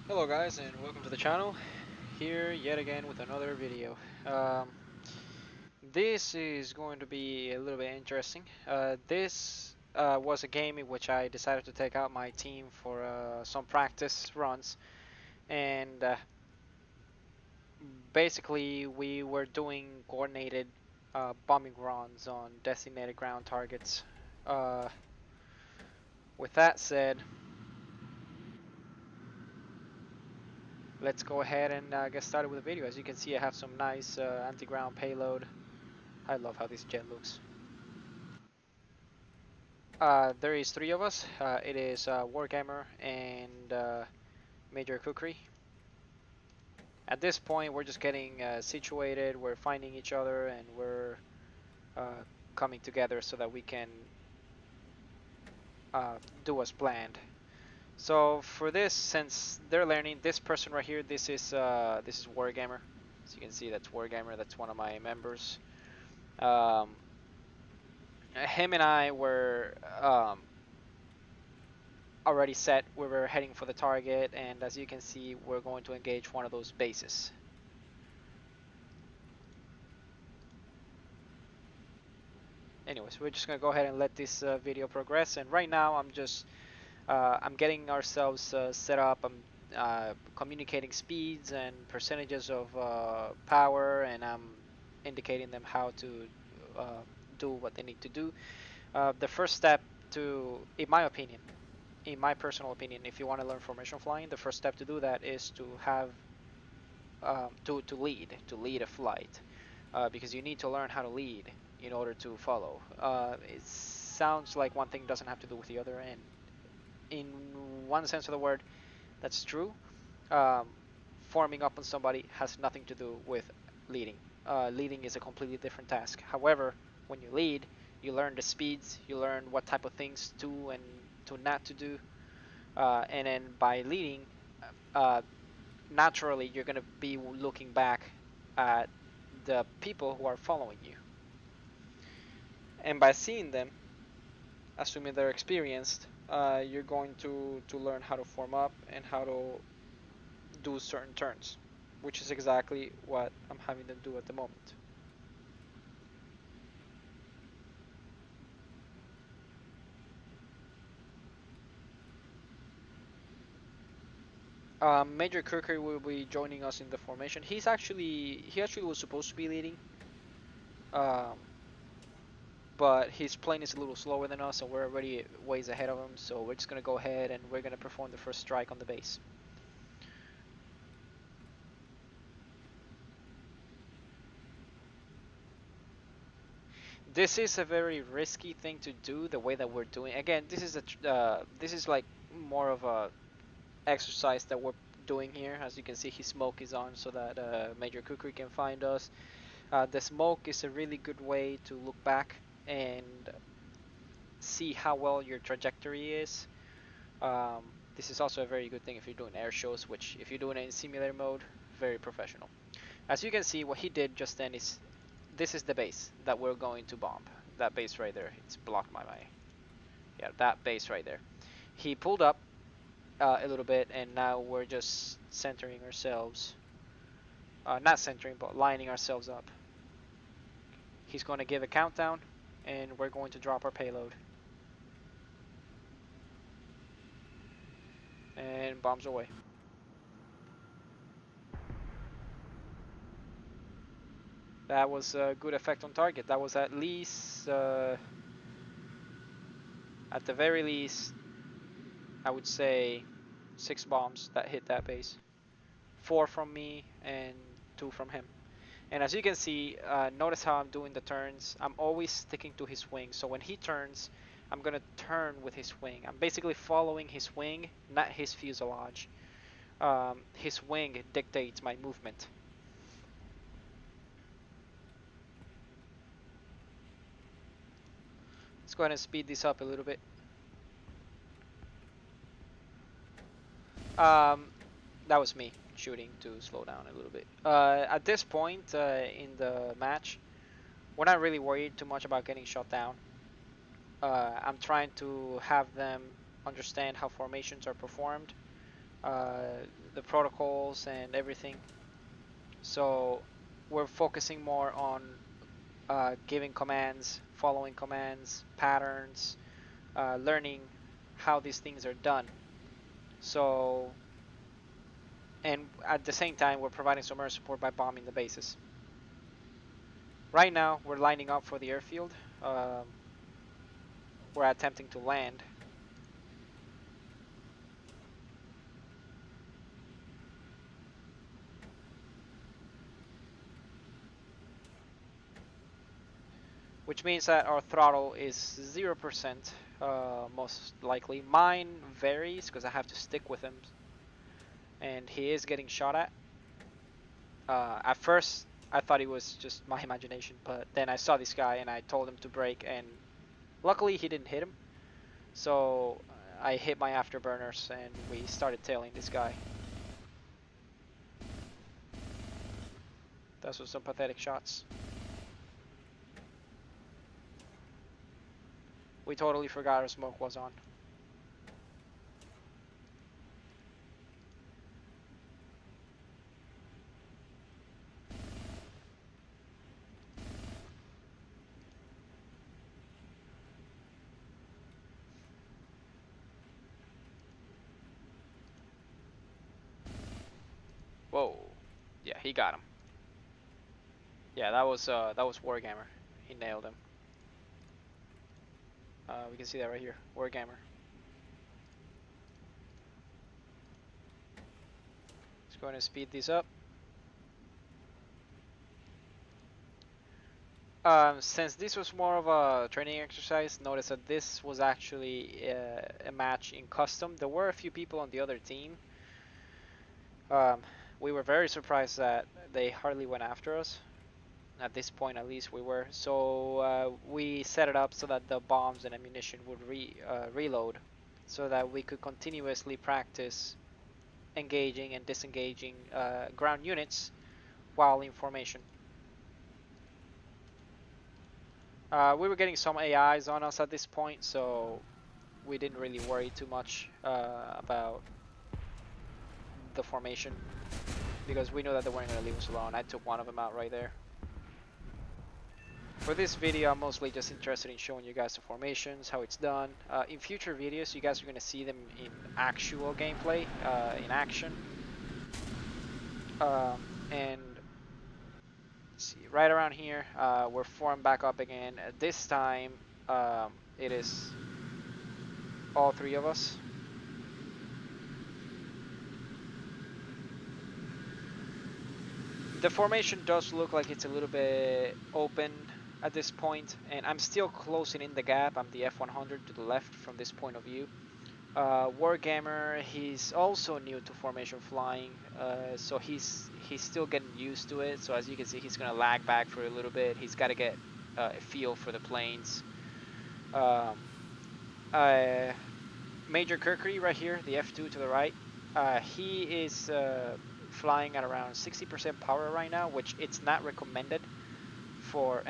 Hello guys and welcome to the channel. Here yet again with another video. Um, this is going to be a little bit interesting. This was a game in which I decided to take out my team for some practice runs, and basically we were doing coordinated bombing runs on designated ground targets. Uh, with that said, let's go ahead and get started with the video. As you can see, I have some nice anti-ground payload. I love how this jet looks. There is three of us. It is Wargamer and Major Kukri. At this point, we're just getting situated. We're finding each other, and we're uh, coming together so that we can do as planned. So for this, since they're learning, this person right here, this is Wargamer. As you can see, that's Wargamer. That's one of my members. Um, him and I were already set. We were heading for the target, and as you can see, we're going to engage one of those bases. Anyways, we're just gonna go ahead and let this video progress. And right now, I'm getting ourselves set up. I'm communicating speeds and percentages of power, and I'm indicating them how to uh, do what they need to do. The first step to, in my personal opinion, if you want to learn formation flying, the first step to do that is to have to lead a flight, because you need to learn how to lead in order to follow. It sounds like one thing doesn't have to do with the other, and in one sense of the word, that's true. Um, Forming up on somebody has nothing to do with leading. Leading is a completely different task. However, when you lead, you learn the speeds, you learn what type of things to and to not to do, and then by leading, uh, naturally you're going to be looking back at the people who are following you. And by seeing them, assuming they're experienced, you're going to learn how to form up and how to do certain turns, which is exactly what I'm having them do at the moment. Major Kirker will be joining us in the formation. He actually was supposed to be leading, um, but his plane is a little slower than us, and we're already ways ahead of him. So we're just gonna go ahead and we're gonna perform the first strike on the base. This is a very risky thing to do the way that we're doing. Again, this is like more of a exercise that we're doing here. As you can see, his smoke is on so that Major Kukri can find us. The smoke is a really good way to look back and see how well your trajectory is. Um, this is also a very good thing if you're doing air shows, which if you're doing it in simulator mode, very professional. As you can see, what he did just then is, this is the base that we're going to bomb. That base right there, it's blocked by my, yeah, that base right there. He pulled up a little bit, and now we're just centering ourselves. Not centering, but lining ourselves up. He's going to give a countdown, and we're going to drop our payload. And bombs away. That was a good effect on target. That was at least, at the very least, I would say 6 bombs that hit that base. 4 from me and 2 from him. And as you can see, notice how I'm doing the turns. I'm always sticking to his wing. So when he turns, I'm gonna turn with his wing. I'm basically following his wing, not his fuselage. His wing dictates my movement. Let's go ahead and speed this up a little bit. Um, that was me shooting to slow down a little bit. At this point in the match, we're not really worried too much about getting shot down. I'm trying to have them understand how formations are performed. the protocols and everything. So we're focusing more on giving commands, following commands, patterns, learning how these things are done. So, and at the same time, we're providing some air support by bombing the bases. Right now, we're lining up for the airfield. We're attempting to land. Which means that our throttle is 0%, most likely. Mine varies because I have to stick with him, and he is getting shot at. At first, I thought it was just my imagination, but then I saw this guy and I told him to brake, and luckily he didn't hit him. So I hit my afterburners and we started tailing this guy. Those were some pathetic shots. We totally forgot our smoke was on. Whoa. Yeah, he got him. Yeah, that was Wargammer. He nailed him. We can see that right here. Wargammer. Just going to speed these up. Since this was more of a training exercise, notice that this was actually a match in custom. There were a few people on the other team. We were very surprised that they hardly went after us. At this point, at least, we were. So we set it up so that the bombs and ammunition would reload, so that we could continuously practice engaging and disengaging ground units while in formation. We were getting some AIs on us at this point, so we didn't really worry too much about the formation, because we knew that they weren't going to leave us alone. I took one of them out right there. For this video, I'm mostly just interested in showing you guys the formations, how it's done. In future videos, you guys are going to see them in actual gameplay, in action. And see, right around here, we're formed back up again. This time, it is all three of us. The formation does look like it's a little bit open at this point, and I'm still closing in the gap. I'm the F100 to the left from this point of view. Wargammer, he's also new to formation flying, so he's still getting used to it. So as you can see, he's gonna lag back for a little bit. He's got to get a feel for the planes. Major Kirkery right here, the F2 to the right, he is flying at around 60% power right now, which it's not recommended for.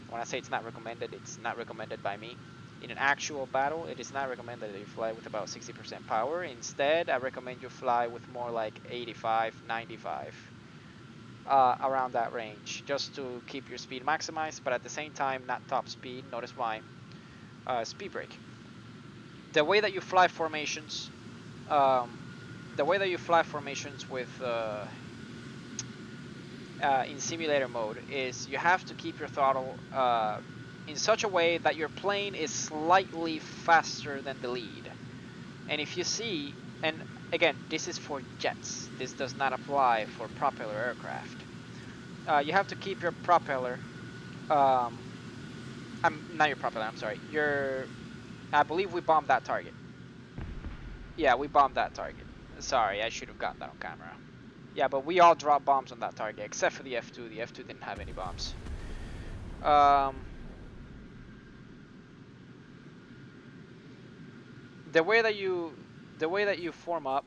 When I say it's not recommended by me. In an actual battle, it is not recommended that you fly with about 60% power. Instead, I recommend you fly with more like 85, 95, around that range, just to keep your speed maximized, but at the same time, not top speed. Notice my speed brake. The way that you fly formations, with in simulator mode is you have to keep your throttle in such a way that your plane is slightly faster than the lead. And if you see, and again, this is for jets, this does not apply for propeller aircraft. You have to keep your propeller, not your propeller, I'm sorry, I believe we bombed that target. Yeah, we bombed that target. Sorry, I should have gotten that on camera. Yeah, but we all dropped bombs on that target, except for the F2. The F2 didn't have any bombs. The way that you form up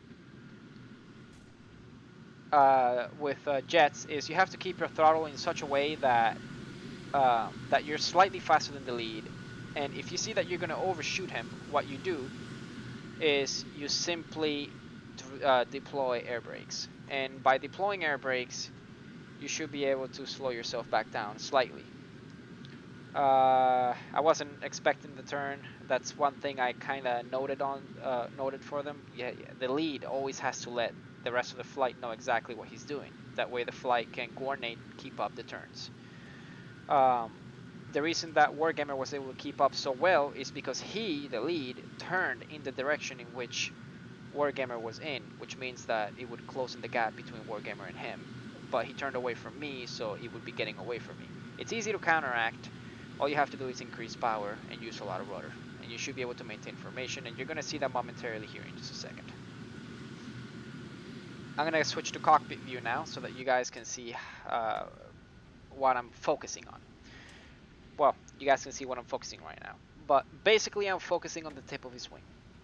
with jets is you have to keep your throttle in such a way that that you're slightly faster than the lead. And if you see that you're going to overshoot him, what you do is you simply deploy air brakes. And by deploying air brakes, you should be able to slow yourself back down slightly. I wasn't expecting the turn. That's one thing I kind of noted for them. Yeah, the lead always has to let the rest of the flight know exactly what he's doing. That way the flight can coordinate, keep up the turns. Um, the reason that Wargamer was able to keep up so well is because he, the lead, turned in the direction in which Wargamer was in, which means that it would close in the gap between Wargamer and him. But he turned away from me, so he would be getting away from me. It's easy to counteract. All you have to do is increase power and use a lot of rudder. And you should be able to maintain formation, and you're going to see that momentarily here in just a second. I'm going to switch to cockpit view now so that you guys can see what I'm focusing on. Well, you guys can see what I'm focusing right now. But basically I'm focusing on the tip of his wing.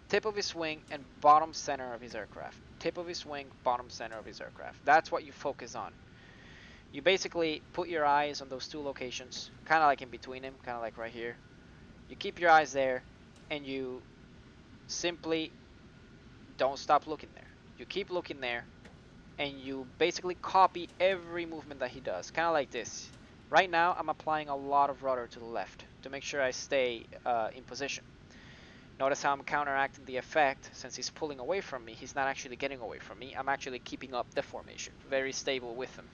Tip of his wing and bottom center of his aircraft. Tip of his wing, bottom center of his aircraft. That's what you focus on. You basically put your eyes on those two locations, kind of like in between them, kind of like right here. You keep your eyes there, and you simply don't stop looking there. You keep looking there, and you basically copy every movement that he does, kind of like this. Right now, I'm applying a lot of rudder to the left to make sure I stay in position. Notice how I'm counteracting the effect. Since he's pulling away from me, he's not actually getting away from me. I'm actually keeping up the formation, very stable with him.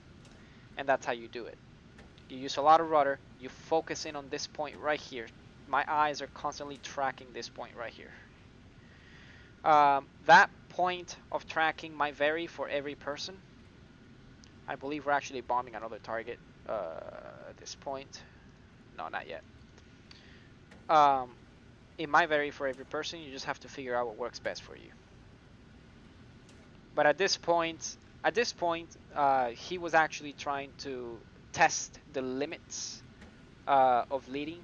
And that's how you do it. You use a lot of rudder, you focus in on this point right here. My eyes are constantly tracking this point right here. That point of tracking might vary for every person. I believe we're actually bombing another target at this point. No, not yet. It might vary for every person. You just have to figure out what works best for you. But at this point, he was actually trying to test the limits of leading,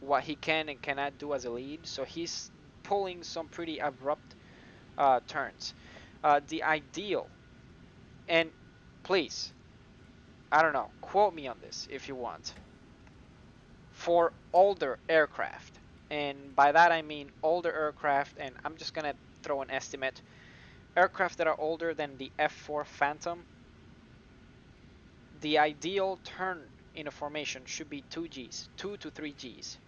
what he can and cannot do as a lead. So he's pulling some pretty abrupt turns. The ideal, and please, I don't know, quote me on this if you want, for older aircraft, and by that I mean older aircraft, and I'm just gonna throw an estimate. Aircraft that are older than the F4 Phantom, the ideal turn in a formation should be 2 Gs, 2 to 3 Gs.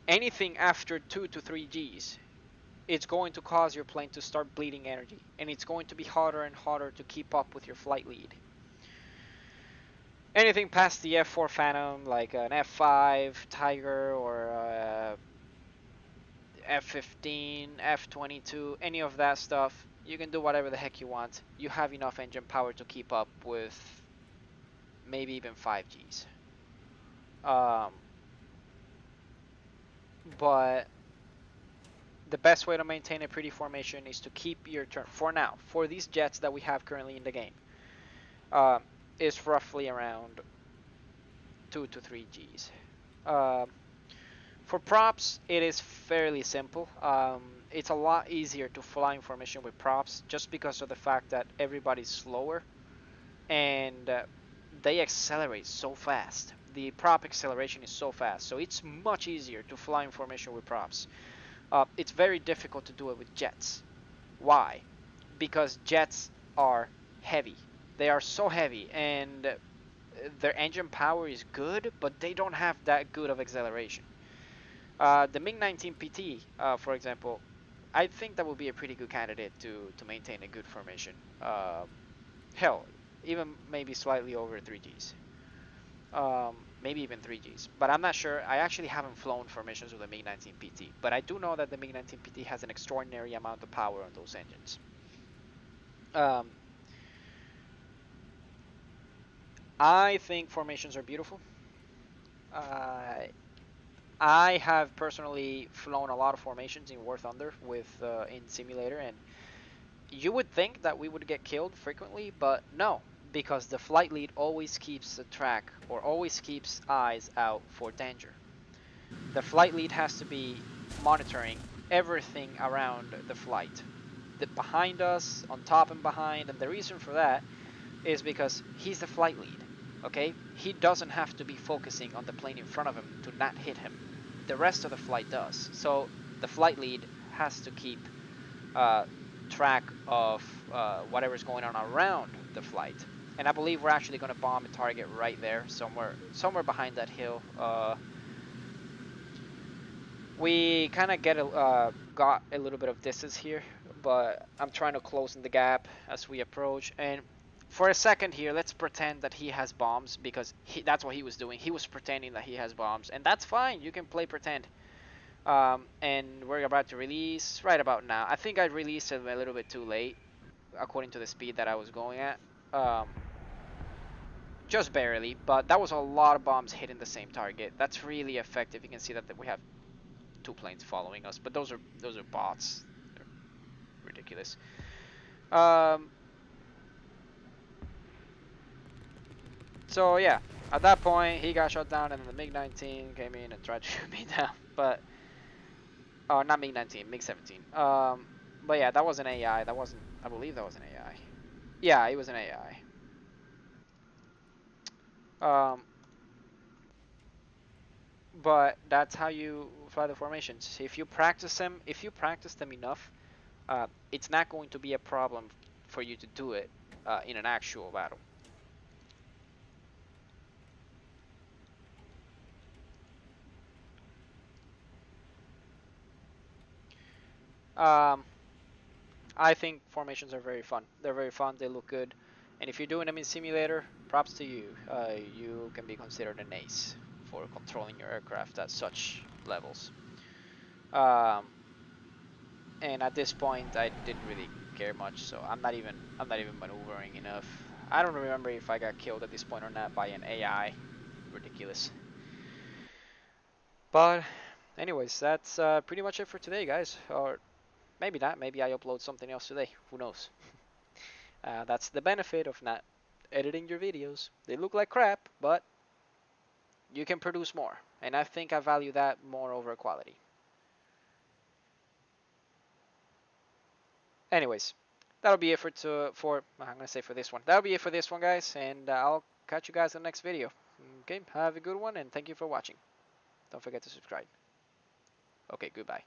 Anything after 2 to 3 Gs, it's going to cause your plane to start bleeding energy, and it's going to be harder and harder to keep up with your flight lead. Anything past the F4 Phantom, like an F5 Tiger or F15, F22, any of that stuff, you can do whatever the heck you want. You have enough engine power to keep up with maybe even 5 Gs. But the best way to maintain a pretty formation is to keep your turn, for now, for these jets that we have currently in the game, is roughly around 2 to 3 Gs. For props, it is fairly simple. It's a lot easier to fly in formation with props just because of the fact that everybody's slower and they accelerate so fast. The prop acceleration is so fast, so it's much easier to fly in formation with props. It's very difficult to do it with jets. Why? Because jets are heavy. They are so heavy, and their engine power is good, but they don't have that good of acceleration. The MiG-19 PT, for example, I think that would be a pretty good candidate to maintain a good formation. Hell, even maybe slightly over 3 Gs. Maybe even 3 Gs. But I'm not sure. I actually haven't flown formations with the MiG-19 PT. But I do know that the MiG-19 PT has an extraordinary amount of power on those engines. I think formations are beautiful. I have personally flown a lot of formations in War Thunder with in simulator, and you would think that we would get killed frequently, but no, because the flight lead always keeps a track or always keeps eyes out for danger. The flight lead has to be monitoring everything around the flight, behind us, on top and behind, and the reason for that is because he's the flight lead. Okay, he doesn't have to be focusing on the plane in front of him to not hit him. The rest of the flight does. So the flight lead has to keep track of whatever's going on around the flight. And I believe we're actually going to bomb a target right there, somewhere behind that hill. We kind of got a little bit of distance here, but I'm trying to close in the gap as we approach. And for a second here, let's pretend that he has bombs, because that's what he was doing. He was pretending that he has bombs, and that's fine. You can play pretend. And we're about to release right about now. I think I released it a little bit too late, according to the speed that I was going at. Um, just barely, but that was a lot of bombs hitting the same target. That's really effective. You can see that we have two planes following us, but those are bots. They're ridiculous. Um, so yeah, at that point he got shot down, and then the MiG-19 came in and tried to shoot me down. But not MiG-19, MiG-17. But yeah, that was an AI. That wasn't. I believe that was an AI. Yeah, it was an AI. Um, but that's how you fly the formations. If you practice them enough, it's not going to be a problem for you to do it in an actual battle. Um, I think formations are very fun. They're very fun. They look good, and if you're doing them in simulator, props to you. You can be considered an ace for controlling your aircraft at such levels. Um, and at this point, I didn't really care much, so I'm not even maneuvering enough. I don't remember if I got killed at this point or not by an AI. Ridiculous. But anyways, that's pretty much it for today, guys. Or maybe not. Maybe I upload something else today. Who knows? That's the benefit of not editing your videos. They look like crap, but you can produce more. And I think I value that more over quality. Anyways, that'll be it I'm gonna say for this one. That'll be it for this one, guys, and I'll catch you guys in the next video. Okay, have a good one, and thank you for watching. Don't forget to subscribe. Okay, goodbye.